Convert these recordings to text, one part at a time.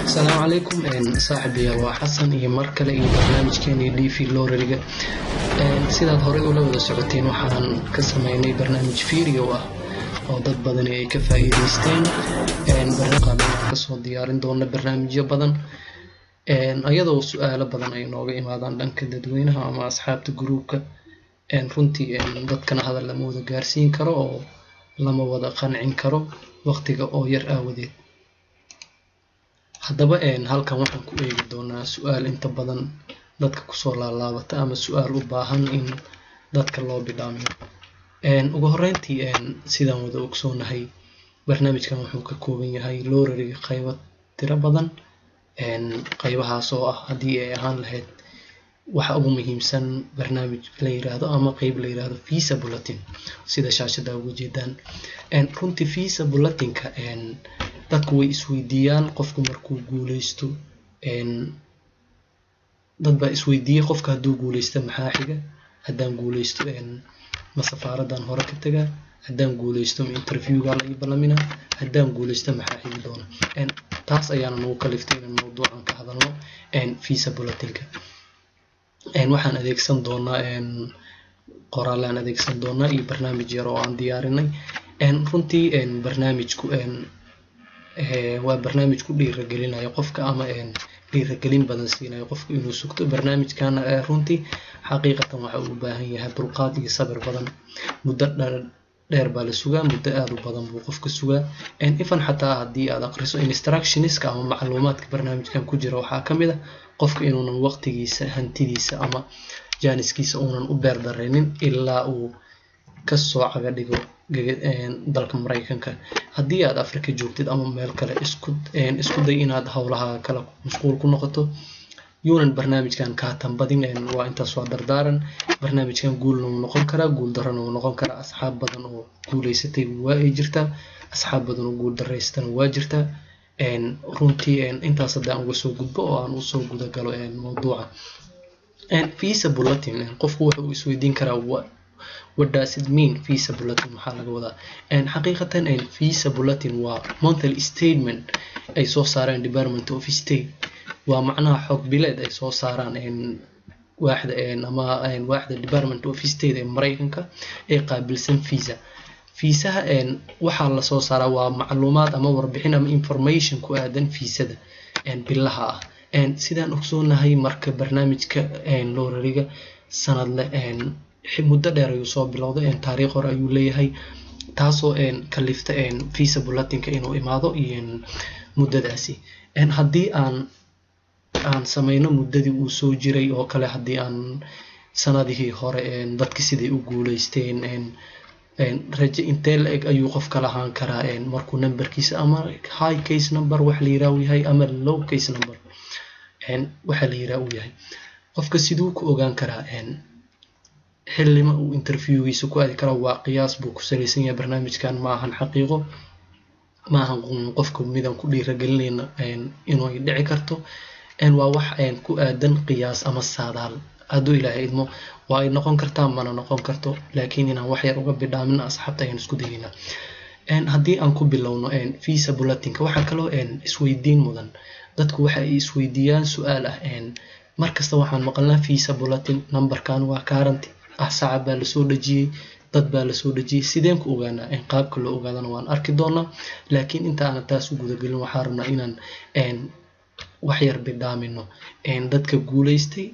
السلام عليكم صاحبي وحسن iyo mar kale iyo barnaamijkeeni DV Loreriga sidaad hore u la wada socoteen waxaan ka sameeynay barnaamij video ah oo dad badan ay ka faa'iideysteen barnaamijka ka soo diyaarin doona barnaamijyo badan ayadoo su'aalo badan ay nooga imaadaan dhanka dadweynaha ama asxaabta groupka runtii dadkana hadal lama wada gaarsiin karo oo lama wada qancin karo waqtiga oo yar aawadeed haddaba halkan waxaan ku eegi doonaa su'aal inta badan dadka ku soo laalaabata ama su'aal u baahan in dadka loo bidhaamiyo ugu horreyntii sidaan wada ogsoonahay barnaamijkan wuxuu ka kooban yahay Loreriga qaybo tiro badan qaybahaas oo ah haddii ay ahaan lahayd waxa ugu muhiimsan barnaamij la yiraahdo ama qayb la yiraahdo visa bulletin sida shaashada ugu jeedaan runtii visa bulletinka dadku way isweydiiyaan qofku markuu guuleysto dad baa isweydiiyay qofka hadduu guuleysto maxaa xiga haddaan guuleysto ma safaaradan hore ka tagaa haddaan guuleysto ma interviewga la ii ballamina haddaan guuleysto maxaa xigi doona taas ayaana nagu kaliftay inaan mowduucan ka hadalno visa bulletinka waxaan adeegsan doonaa qoraalaan adeegsan doonaa iyo barnaamij yar oo aan diyaarinay runtii barnaamijku waa barnaamij ku dhiirigelinayo qofka ama dhiirigelin badan siinayo qofka inuu sugto barnaamijkan runtii xaqiiqatan waxa uu u baahan yahay dulqaad iyo sabir badan muddo dheer baa la sugaa muddo aad u badan buu qofka sugaa ifan xataa haddii aad aqriso instructionska ama macluumaadka barnaamijkan ku jira waxaa ka mid ah qofka inuunan waqtigiisa hantidiisa ama jaaniskiisa uunan u beerdareynin ilaa uu ka soo caga dhigo dalka Mareykanka haddii aad Afrika joogtid ama meel kale isku day inaad hawlaha kala mashquul ku noqoto yuunan barnaamijkan ka tanbadin waa intaas waa dardaaran barnaamijkan guulna uu noqon karaa guul darrana uu noqon karaa asxaab badan oo guuleysatay waa ay jirtaa asxaab badan oo guul darreystana waa jirtaa runtii intaas haddaan uga soo gudbo oo aan usoo guda galo mowduuca visa bulletin qofku wuxuu isweydiin karaa what does it mean visa bulletin maxaa laga wadaa xaqiiqatan visa bulletin waa monthly statement ay soo saaraan Department of State waa macnaha xog bileed ay soo saaraan waaxda Department of State ee Mareykanka ee qaabilsan fiisaha waxaa la soo saaraa waa macluumaad ama warbixin ama information ku aadan fiisada billaha ah sidaan ogsoonahay marka barnaamijka Loreriga sanadle muddo dheer ayuu soo bilowday taariikh hore ayuu leeyahay taasoo kalifta visa bulletinka inuu imaado iyo muddadaasi haddii aan sameyno muddadii uu soo jiray oo kale haddii aan sanadihii hore dadka siday u guuleysteen rajo intee la eg ayuu qofka lahaan karaa markuu numberkiisa ama high case number wax la yiraahdo yahay ama low case number waxa la yiraahdo yahay qofka siduu ku ogaan karaa xillima uu interviewgiisa ku aadi karo waa qiyaas buu ku saleysan yahay barnaamijkan ma ahan xaqiiqo ma ahan qofka midan ku dhiirigelinayna inuu ay dhici karto waa wax ku aadan qiyaas ama saadaal hadduu ilaahay idmo waa ay noqon kartaa mana noqon karto laakiin inaan wax yar uga bidhaamin asxaabta ayaan isku dayeynaa haddii aan ku bilowno visa bulletinka waxaa kaloo isweydiin mudan dadku waxa ay isweydiiyaan su'aal ah markasta waxaan maqalnaa visa bulletin numberkan waa current saacad baa la soo dhajiyay dad baa la soo dhajiyay sideen ku ogaanaa qaabka loo ogaadana waan arki doonaa laakiin inta aan taas u guda galin waxaan rabnaa inaan wax yar bidhaamino dadka guuleystay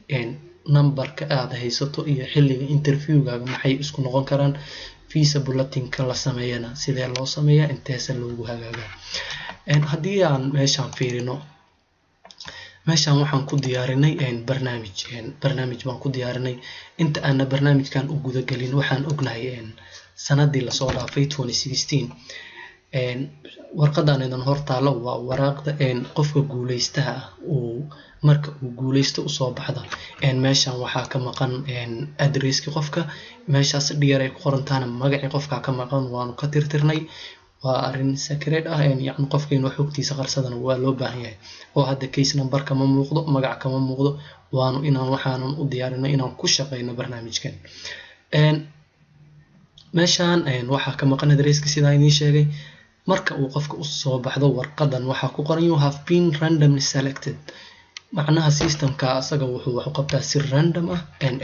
numberka aad haysato iyo xilliga interviewgaaga maxay isku noqon karaan visa bulletinka la sameeyana sidee loo sameeyaa inteesa loogu hagaagaa haddii aan meeshaan fiirino meeshaan waxaan ku diyaarinay barnaamij baan ku diyaarinay inta aan barnaamijkan u guda galin waxaan ognahay sanadii la soo dhaafay 2016 warqadan idan hortaalo waa waraaqda qofka guuleystaha uu marka uu guuleysto u soo baxda meeshaan waxaa ka maqan addresski qofka meeshaas dhiyar ay ku qorantaana magacii qofka ka maqan waanu ka tirtirnay waa arin secret ah yani qofka inuu xogtiisa qarsadana waa loo baahan yahay oo hadda case number kama muuqdo magac kama muuqdo waanu inaan waxaanan u diyaarinay inaan ku shaqeyno barnaamijkan meeshaan waxaa ka maqan addresski sida idin sheegay marka uu qofka u soo baxdo warqadan waxaa ku qoran you have been randomly selected macnaha systemka asaga wuxuu wax u qabtaa si random ah and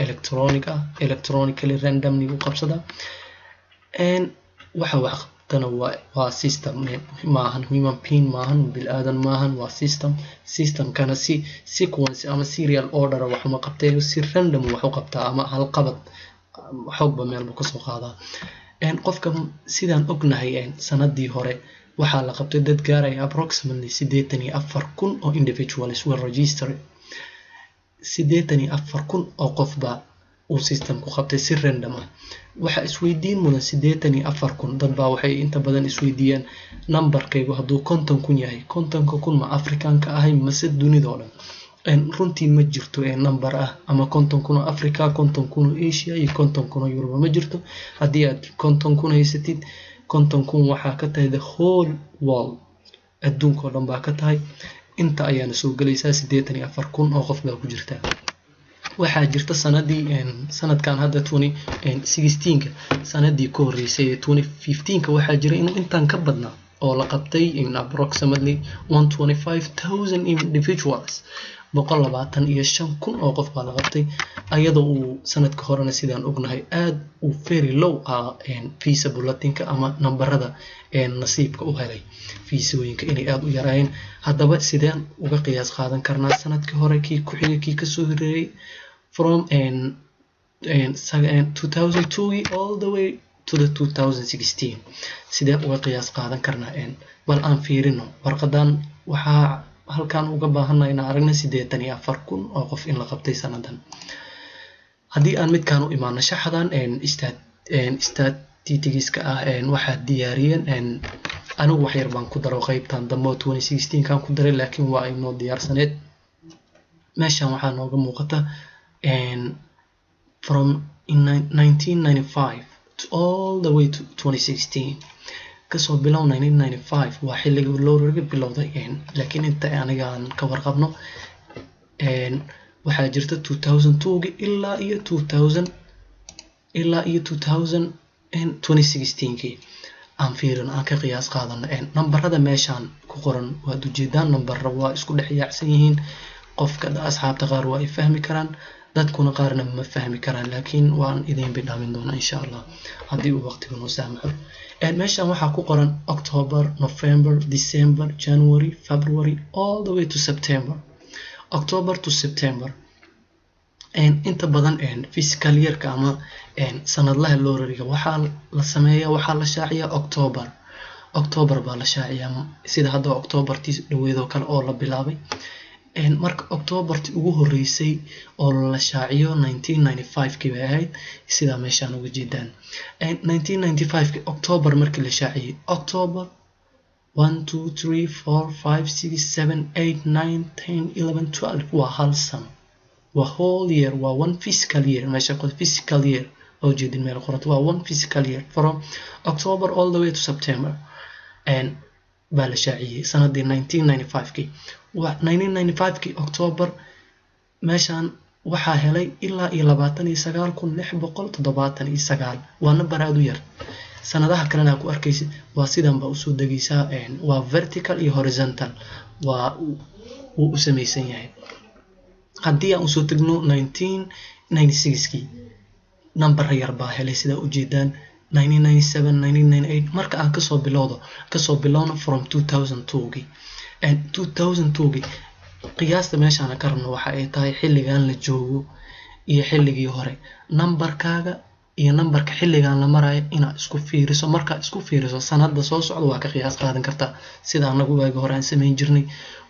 electronically randomly u qabsada waxa wax qabtana waa system maahan human being maahan bil aadan maahan waa systemkana si sequence ama serial order wax uma qabtay si random wax u qabtaa ama hal qabad xogba meelba ka soo qaadaa qofka sidaan ognahay sanadii hore waxaa la qabtay dad gaaraya approximately 84,000 oo individuals were registered 84,000 oo qofba uu systemku qabtay si random ah waxa isweydiin mudan 84,000 dad baa waxay inta badan isweydiiyaan numberkaygu hadduu 50,000 yahay 50,000 ma afrikaanka ahay mase dunida oo dhan runtii ma jirto number ah ama 50,000 oo Africa 50,000 oo Asia iyo 50,000 oo Europe ma jirto haddii aad 50,000 haysatid 50,000 waxaa ka tahay the whole world adduunka oo dhan baa ka tahay inta ayaana soo galaysaa 84,000 oo qof baa ku jirta waxaa jirta sanadkan hadda 2016 sanadii ka horeysay 2015 waxaa jira inuu intaan ka badnaa oo la qabtay in approximately 125,000 individuals 125,000 oo qof baa la qabtay ayadoo uu sanadka horena sidaan ognahay aad u very low visa bulletinka ama nambarada nasiibka u helay fiisooyinka inay aad u yaraayeen haddaba sideen uga qiyaas qaadan karnaa sanadkii hore kii ku xigay kii kasoo horeeyay from 2002 all the way to the 2016 sidee uga qiyaas qaadan karnaa bal aan fiirino warqadan waxaa halkan uga baahanay in aragna 84,000 oo qof in la qabtay sanadan haddii aan midkaan u imaano shaxdan statistics-ka ah waxa diyaariyeen anigu wax yar baan ku daro qaybtan dambe 2016 kan ku daray laakiin waa inoo diyaarsaneed meeshan waxaa nooga muuqata from 1995 to all the way to 2016 kasoo bilow 1995 waa xilligii loo bilowday laakiin inta anigaan ka warqabno waxaa jirta 2002 ilaa iyo 2016 aan fiirino aan ka qiyaas qaadano nambarada meeshaan ku qoran waad ujeedaan nambarra waa isku dhex yaacsan yihiin qofka asxaabta qaar waa ay fahmi karaan dadkuna qaarna ma fahmi karaan laakiin waan idin bidhaamin doonaa insha Allah haddii uu waqtigu noo saamaxo meeshaan waxaa ku qoran October, November, December, January, February all the way to September October to September inta badan fiscal year-ka ama sanadlaha loorariga waxaa la sameeyaa waxaa la shaaciyaa October baa la shaaciyaa sida hadda October-tii dhaweedoo kale oo la bilaabay marka October-tii ugu horeysay oo la shaaciyo 1995 bay ahayd sida meeshaan uga jeedaan 1995 October markii la shaaciyay October 1 2 3 4 5 6 7 8 9 10 11 12 waa hal sano waa whole year waa one fiscal year meesha qod fiscal year oo jeedin meel qorad waa one fiscal year from October all the way to September baa la shaaciyay sanadii 1995 1995 October meeshaan waxaa helay ilaa 29,679 waa number aad u yar sanadaha kalena ku arkaysid waa sidan baa usoo degaysaa waa vertical iyo horizontal waa uu u samaysan yahay haddii aan usoo tagno 1996 number yar baa helay sida u jeedaan 1997 1998 marka aan kasoo bilowno from 2002 and 2002 qiyaasta meeshaan ka rabno waxa ay tahay xilligan la joogo iyo xilligii hore numberkaaga iyo numberka xilligan la marayo ina isku fiiriso marka isku fiiriso sanadda soo socdo waa ka qiyaas qaadan kartaa sida anagu waagi hore aan sameyn jirnay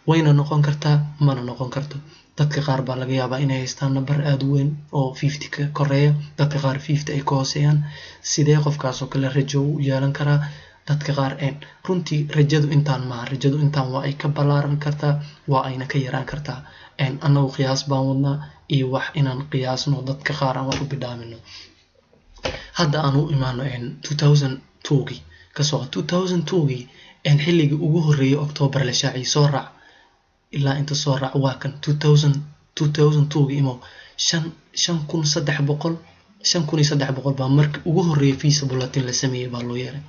wayna noqon kartaa mana noqon karto dadka qaar baa laga yaabaa inay haystaan number aad u weyn oo 50 ka koreeya dadka qaar 50 ay ka hooseeyaan sidee qofkaas oo kale rajo u yeelan karaa dadka qaar runtii rajadu intaan waa ay ka balaaran kartaa waa ayna ka yaraan kartaa anagu qiyaas baan wadnaa iyo wax inaan qiyaasno dadka qaar aan wax u bidhaamino hadda aan u imaano 2002 kasoo 2002 xilligii ugu horeeyay October la shaaciyay soo raac ilaa inta soo raac waa kan 2002 imo 5,300 baa markii ugu horeeyay visa bulletin la sameeyay baa loo yeeray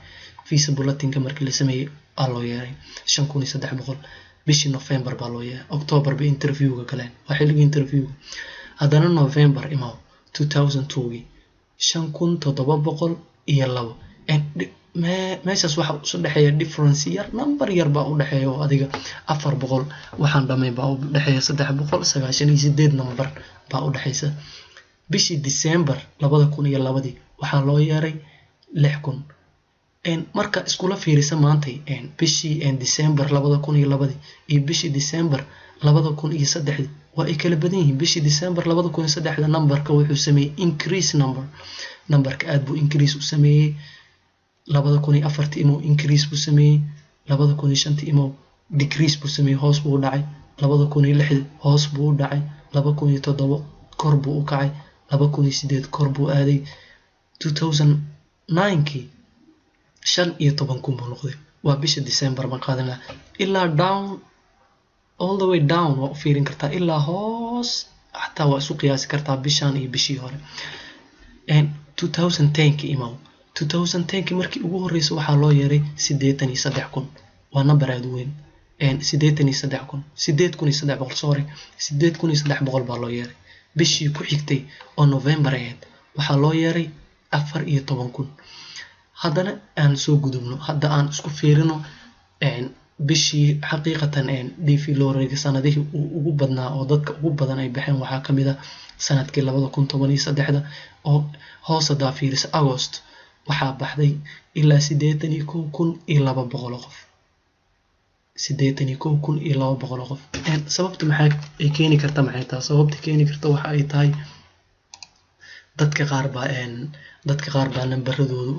visa bulletinka markii la sameeyay aa loo yeeray 5300 bishii November baa loo yeeray October ba interviewga galeen waa xilliga interviewga haddana November imaw 2002 5702 meeshaas waxa u dhaxeeya difference yar number yar baa u dhaxeeya oo adiga 400 waxaan dhamay baa u dhaxeeya 398 number baa u dhaxeysa bishii December 2002 waxaa loo yeeray 6000 marka iskula fiirisa maantay bishii December 2002 iyo bishii December 2003 waa ay kala badan yihiin bishii December 2003 numberka wuxuu sameeyay increase numberka aad buu increase u sameeyay 2004 inuu increase buu sameeyay 2005 inuu decrease buu sameeyay hoos buu u dhacay 2006 hoos buu u dhacay 2007 kor buu u kacay 2008 kor buu aaday 2009 15 kun buu noqday waa bisha December ma qaadana ilaa down all the way down waa u fiirin kartaa ilaa hoos hatta waa isu qiyaasi kartaa bishan iyo bishii hore 2010 imaw 2010 markii ugu horeysay waxaa loo yeeray 83,000 waa number aad u weyn 83,000 sorry 83,000 baa loo yeeray bishii ku xigtay oo November ahayd waxaa loo yeeray 14,000 haddana aan soo gudubno hadda aan isku fiirino bishii xaqiiqatan DV Lorry sanadihii ugu badnaa oo dadka ugu badan ay baxeen waxaa kamid ah sanadkii 2013 oo hoos daa fiirisa August waxaa baxday ilaa 81,200 qof 81,200 qof sababta maxay ay keeni kartaa maxay tahay sababta keeni karta waxa ay tahay dadka qaar baa nambaradoodu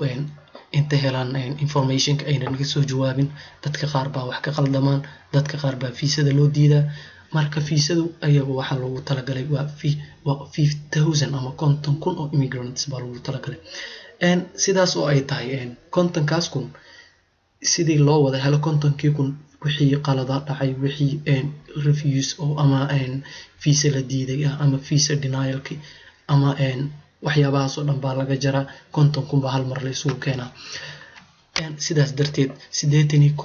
inta helaan informationka aynan ka soo jawaabin dadka qaar baa wax ka qaldamaan dadka qaar baa fiisada loo diidaa marka fiisadu ayagu waxa loogu talagalay waa 5000 ama 50,000 oo immigrants baa loogu talagalay sidaas oo ay tahay 50kaas kun sidii loo wada helo 50kii kun wixii qalada dhacay wixii refuse oo ama fiisa la diiday ama fiisa denialki ama waxyaabahaas oo dhan baa laga jaraa 50,000 baa hal mar la isugu keenaa sidaas darteed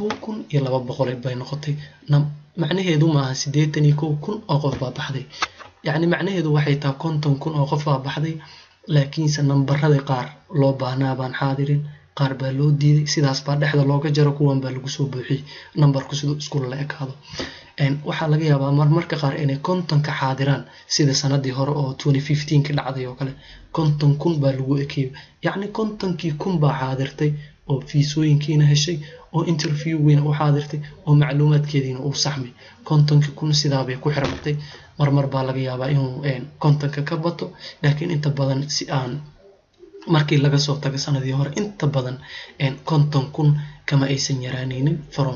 81,200 bay noqotay macnaheedu ma aha 81,000 oo qof baa baxday yani macnaheedu waxay tahay 50,000 oo qof baa baxday laakiin nambarada qaar loo baahnaa baan xaadirin qaar baa loo diiday sidaas baa dhexda looga jaro kuwan baa lagu soo buuxiyay numberku sidoo isku la ekaado waxaa laga yaabaa marmarka qaar inay 50 ka xaadiraan sida sanadii hore oo 2015 ka dhacday oo kale 50,000 baa lagu ekeeyay yani 50kii kun baa xaadirtay oo fiisooyinkiina heshay oo interview weyn u xaadirtay oo macluumaadkeediina uu saxmay 50kii kun sidaa bay ku xirmatay marmar baa laga yaabaa inuu 50ka ka bato laakiin inta badan si aan markii laga soo tago sanadii hore inta badan 50,000 kama aysan yaraanaynin from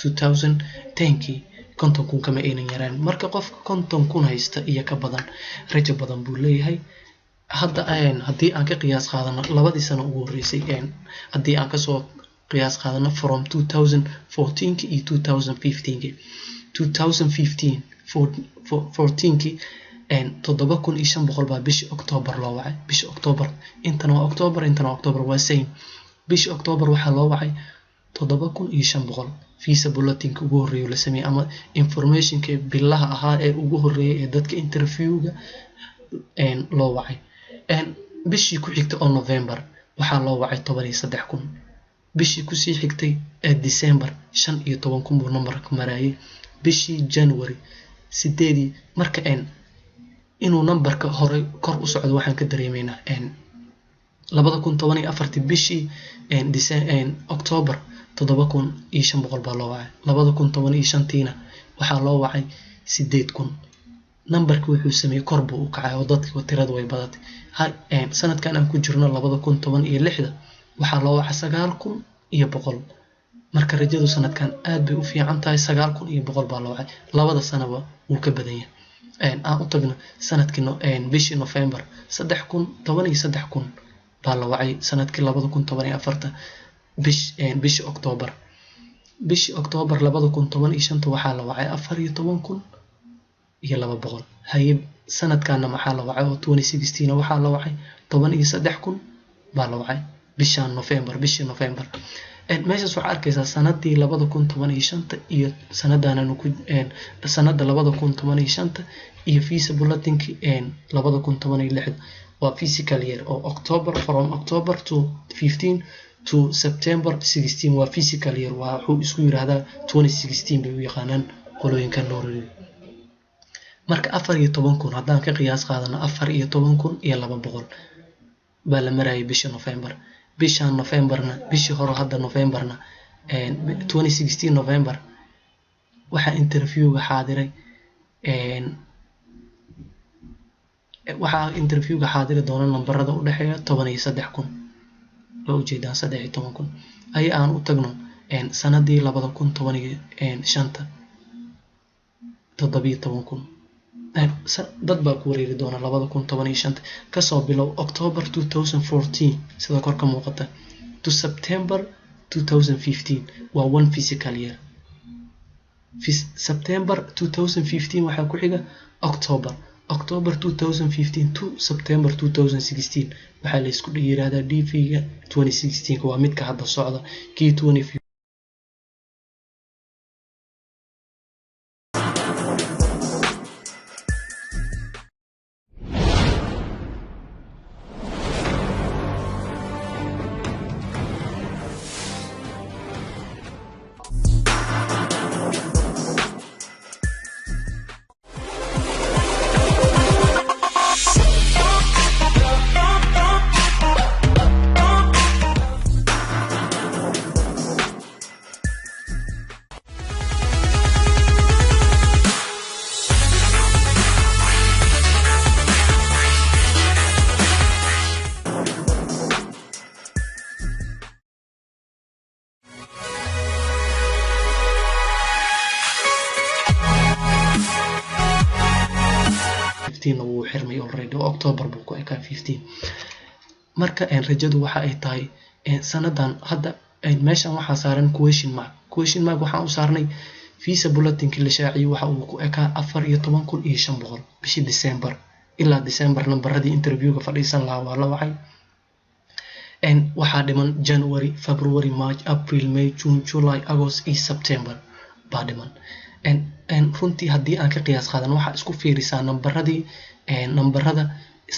2010kii 50,000 kama aynan yaraan marka qofka 50,000 haysta iyo ka badan rajo badan buu leeyahay hadda haddii aan ka qiyaas qaadano labadii sano ugu horeysay haddii aan ka soo qiyaas qaadano from 2014 iyo 2015 2014 7,500 baa bishii October loo wacay bishii October intana waa October waa same bishii October waxaa loo wacay 7,500 visa bulletinka ugu horeeyay la sameeyay ama informationka billaha ahaa ee ugu horeeyay ee dadka interviewga loo wacay bishii ku xigtay oo November waxaa loo wacay 13,000 bishii ku sii xigtay ee December 15,000 buu numberka marayay bishii January 8 marka inuu numberka hore kor u socdo waxaan ka dareemeynaa 2014 bishii October 7,500 baa loo wacay 2015 waxaa loo wacay 8,000 numberka wuxuu sameeyay kor buu u kacay oo dadka tirada way badatay sanadkan aan ku jirno 2016 waxaa loo wacay 9,100 marka rajadu sanadkan aad bay u fiican tahay 9,100 baa loo wacay labada sanaba uu ka badan yahay aan u tagno sanadkii bishii November 3,000 baa la wacay sanadkii 2014 bishii October 2015 waxaa la wacay 14,200 hayb sanadkan maxaa la wacay oo 2016 waxaa la wacay 13,000 baa la wacay bishan November bishii November meeshaas waxaa arkaysaa sanadii 2015 iyo sanadaananu ku sanada 2015 iyo visa bulletinki 2016 waa fiscal year oo October from October to 15 to September 16 waa fiscal year waa wuxuu isku yiraahdaa 2016 bay u yaqaanaan qolooyinka Norway marka 14,000 haddaan ka qiyaas qaadano 14,200 baa la marayay bishii November bishan Novemberna bishii hore hadda Novemberna 2016 November waxaa interviewga xaadiray doona nambarada u dhaxeeya 13,000 loo jeedaan 13,000 ay aan u tagno sanadii 2015 17,000 dad baa ku wareeri doona 2015 kasoo bilow October 2014 sida korka muuqata to September 2015 waa one fiscal year September 2015 waxaa ku xiga October 2015 to September 2016 waxaa la isku yiraahdaa DV-ga 2016 waa midka hadda socda kii 2015 wuu xirmay already October buu ku ekaa 15 marka rajadu waxa ay tahay sanadan hadda meeshan waxa saaran question mark waxaan u saarnay visa bulletinki la shaaciyay waxa uu ku ekaa 14,500 bishii December ilaa December nambaradii interviewga fadhiisan lahaa waa la wacay waxaa dhiman January February March April May June July August iyo September baa dhiman runtii haddii aan ka qiyaas qaadan waxa isku fiirisaa nambarada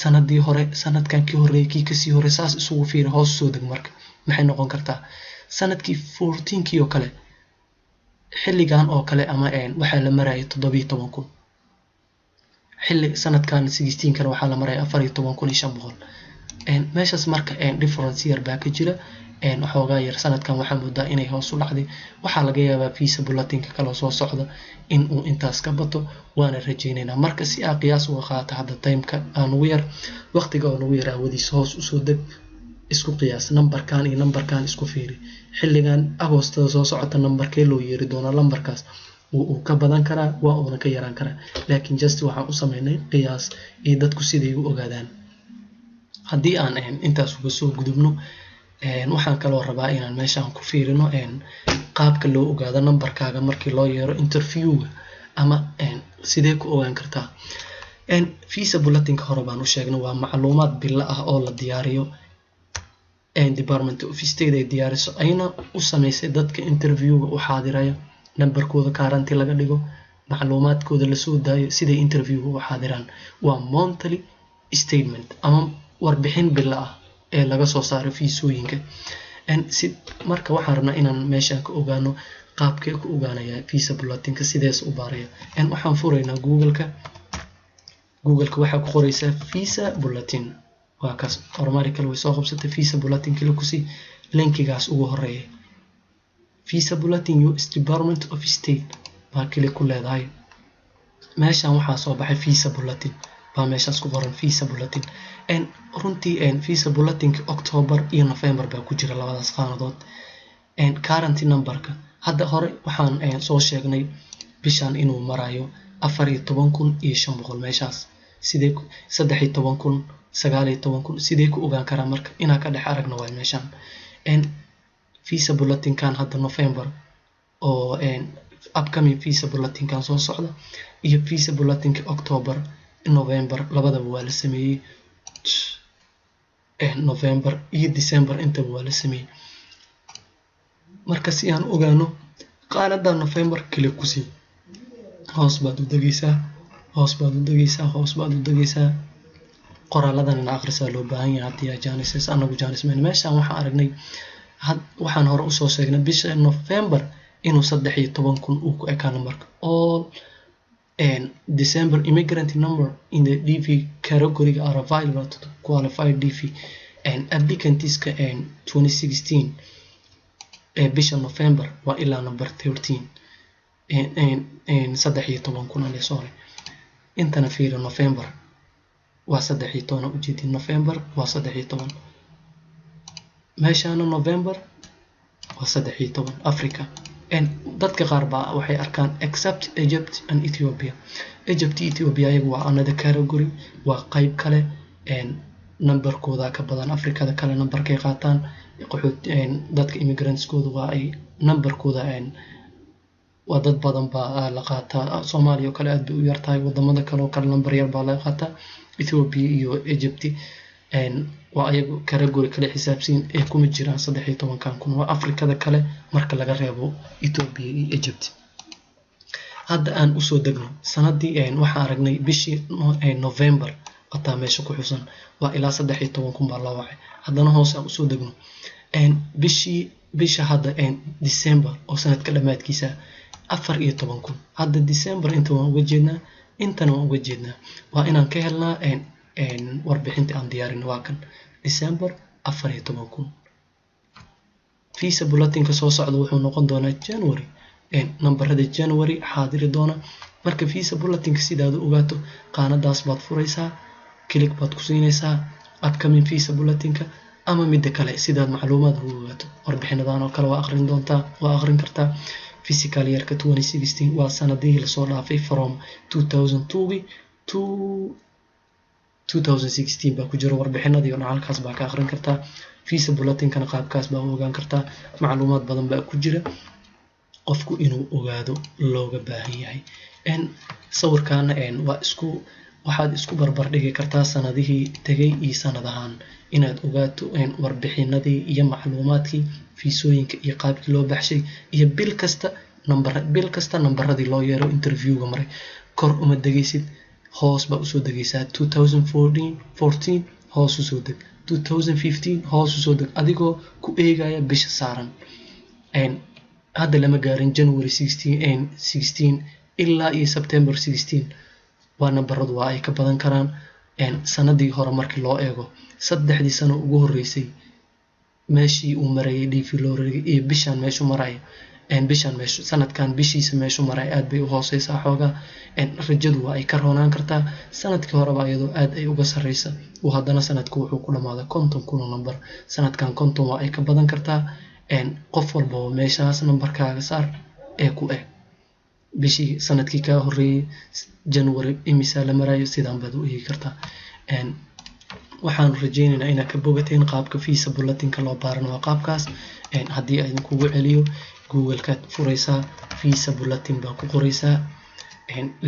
sanadii hore sanadkan kii horeeyay kii kasii hore saas isugu fiiri hoos soo deg marka maxay noqon kartaa sanadkii 14kii oo kale xilligan oo kale ama waxa la marayay 17,000 xilli sanadkan 16 kan waxa la marayay 14,500 meeshaas marka difference yar baa ka jira waxoogaa yar sanadkan waxaa moodaa inay hoos u dhacday waxaa laga yaabaa visa bulletinka kala soo socda in uu intaas ka bato waana rajaynaynaa marka si aa qiyaas uga qaata hadda timeka aan ugu yar waqtiga oo ugu yar aawadiis hoos usoo deg isku qiyaas nambarkan iyo nambarkan isku fiiri xilligan agostada soo socota nambarkee loo yeeri doona lambarkaas uu ka badan karaa waa uuna ka yaraan karaa laakiin just waxaan u sameynay qiyaas iyo dadku siday u ogaadaan haddii aan intaas uga soo gudubno waxaan kaloo rabaa inaan meeshaan ku fiirino qaabka loo ogaado nambarkaaga markii loo yeero interviewga ama sidee ku ogaan kartaa visa bulletinka hore baan u sheegnay waa macluumaad bilo ah oo la diyaariyo Department of State ay diyaariso ayna u sameysay dadka interviewga u xaadiraya nambarkooda karanti laga dhigo macluumaadkooda la soo daayo siday interviewga u xaadiraan waa monthly statement ama warbixin bilo ah ee laga soo saaro fiisooyinka marka waxaan rabnaa inaan meeshaan ka ogaano qaabkee ku ogaanaya visa bulletinka sidees u baaraya waxaan furaynaa google-ka waxaa ku qoraysaa visa bulletin waa kaas automatically way soo qabsatay visa bulletin kila ku si linkigaas ugu horeeya visa bulletin US Department of State baa kile ku leedahay meeshaan waxaa soo baxay visa bulletin baa meeshaas ku qoran visa bulletin runtii visa bulletinka October iyo November baa ku jira labadaas qaanadood current numberka hadda hore waxaan soo sheegnay bishan inuu marayo 14,500 meeshaas sidee 13,000 19,000 sidee ku ogaan karaa marka inaa ka dhex aragno waa meeshaan visa bulletinkan hadda November oo upcoming visa bulletinkan soo socda iyo visa bulletinka October November labadaba waa la sameeyay November iyo December intaba waa la sameeyay. Marka si aan ogaano qaanada November kale ku sii hoos baad u dagaysaa qoraaladan akhrisaa loo baahan yahay haddii Janice anagu Janice meeshaan waxaan aragnay waxaan hore u soo sheegnay bisha November inuu 13,000 uu ku ekaan marka all December immigrant number in the DV category are available to qualified DV and applicants 2016 bisha November waa ilaa number 13 13,000 sorry intana fiiro November waa 13 ujeedin November waa 13 meeshaan November waa 13 Africa dadka qaar baa waxay arkaan except Egypt and Ethiopia. Ethiopia ayagu waa another category waa qayb kale numberkooda ka badan Afrikada kale numberkay qaataan dadka immigrantskooda waa ay numberkooda waa dad badan baa la qaataa. Soomaaliya kale aad bay u yartahay wadamada kale oo kale number yar baa la qaataa. Ethiopia iyo Egypt waa ayagu category kale xisaabsiin kuma jiraan 13,000 waa Afrikada kale marka laga reebo Ethiopia iyo Egypt. hadda aan u soo degno sanadii waxaan aragnay bishii November ataa meesha ku xusan waa ilaa 13,000 baa la wacay. haddana hoos aan u soo degno bisha hadda December oo sanadka dhamaadkiisa 14,000 hadda December inta waan uga jeednaa intana waan uga jeednaa waa inaan ka helnaa warbixinta aan diyaarin waa kan December 14,000 visa bulletin ka soo socda wuxuu noqon doonaa January numberada January xaadiri doona. marka visa bulletin sidaad u ogaato qaanadaas baad furaysaa click baad ku siinaysaa upcoming visa bulletin ama mid kale sidaad macluumaad u ogaato warbixinadan oo kale waa akhrin kartaa. physical yearka 2016 waa sanadii la soo dhaafay from 2002 to 2016 baa ku jira warbixinadii oo halkaas baa ka akhrin kartaa. visa bulletin kana qaabkaas baa u ogaan kartaa macluumaad badan baa ku jira qofku inuu ogaado looga baahan yahay. sawirkan waxaad isku barbar dhigi kartaa sanadihii tagay iyo sanadahan inaad ogaato warbixinadii iyo macluumaadkii fiisooyinka iyo qaabkii loo baxshay iyo bil kasta nambaradii loo yeero interviewga maray kor uma degaysid hoos baa u soo degaysaa 2014 hoos u soo deg 2015 hoos u soo deg adigoo ku eegaya bisha saaran. hadda lama gaarin January 16 ilaa iyo September 16 waa nambaradu waa ay ka badan karaan sanadii hore markii loo eego 3 sano ugu horeysay meeshii uu marayay DV Lorry iyo bishan meeshu maray sanadkan bishiisa meeshu maray aad bay u hooseysaa xoogaa rajadu waa ay ka roonaan kartaa sanadkii horeba iyadoo aad ay uga sareysa oo haddana sanadku wuxuu ku dhamaaday 50,000 number sanadkan 50 waa ay ka badan kartaa. qof walba oo meeshaas numberkaaga saar ee ku bishii sanadkii ka horeeyay January imisa la marayo sidaan baad u eegi kartaa. waxaan rajaynaynaa inaad ka bogateen qaabka visa bulletinka loo baaran waa qaabkaas. haddii aan kugu celiyo Google-ka furaysaa visa bulletin baa ku qoraysaa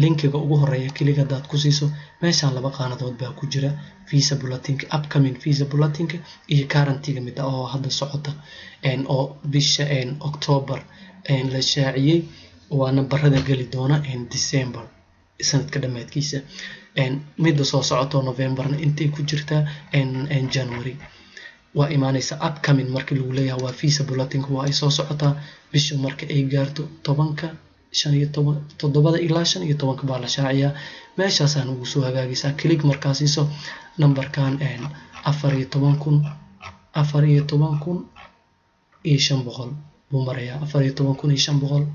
linkiga ugu horeeya kaliya hadaad ku siiso meeshaan laba qaanadood baa ku jira visa bulletinka upcoming visa bulletinka iyo current-iga mid oo hadda socota oo bisha October la shaaciyay waa nambarada gali doona December sanadka dhamaadkiisa mid soo socoto Novemberna intay ku jirtaa January waa imaanaysa upcoming markii lagu leeyahay waa visa bulletinka waa ay soo socotaa bisha marka ay gaarto 7 ilaa 15 baa la shaaciyaa meeshaasaan ugu soo hagaagaysaa click markaasiiso numberkan 14,500 buu marayaa 14,500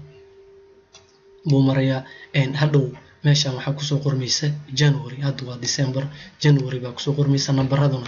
buu marayaa hadhow meeshaan waxaa kusoo qormaysa January hadda waa December January baa kusoo qormaysa nambaraduna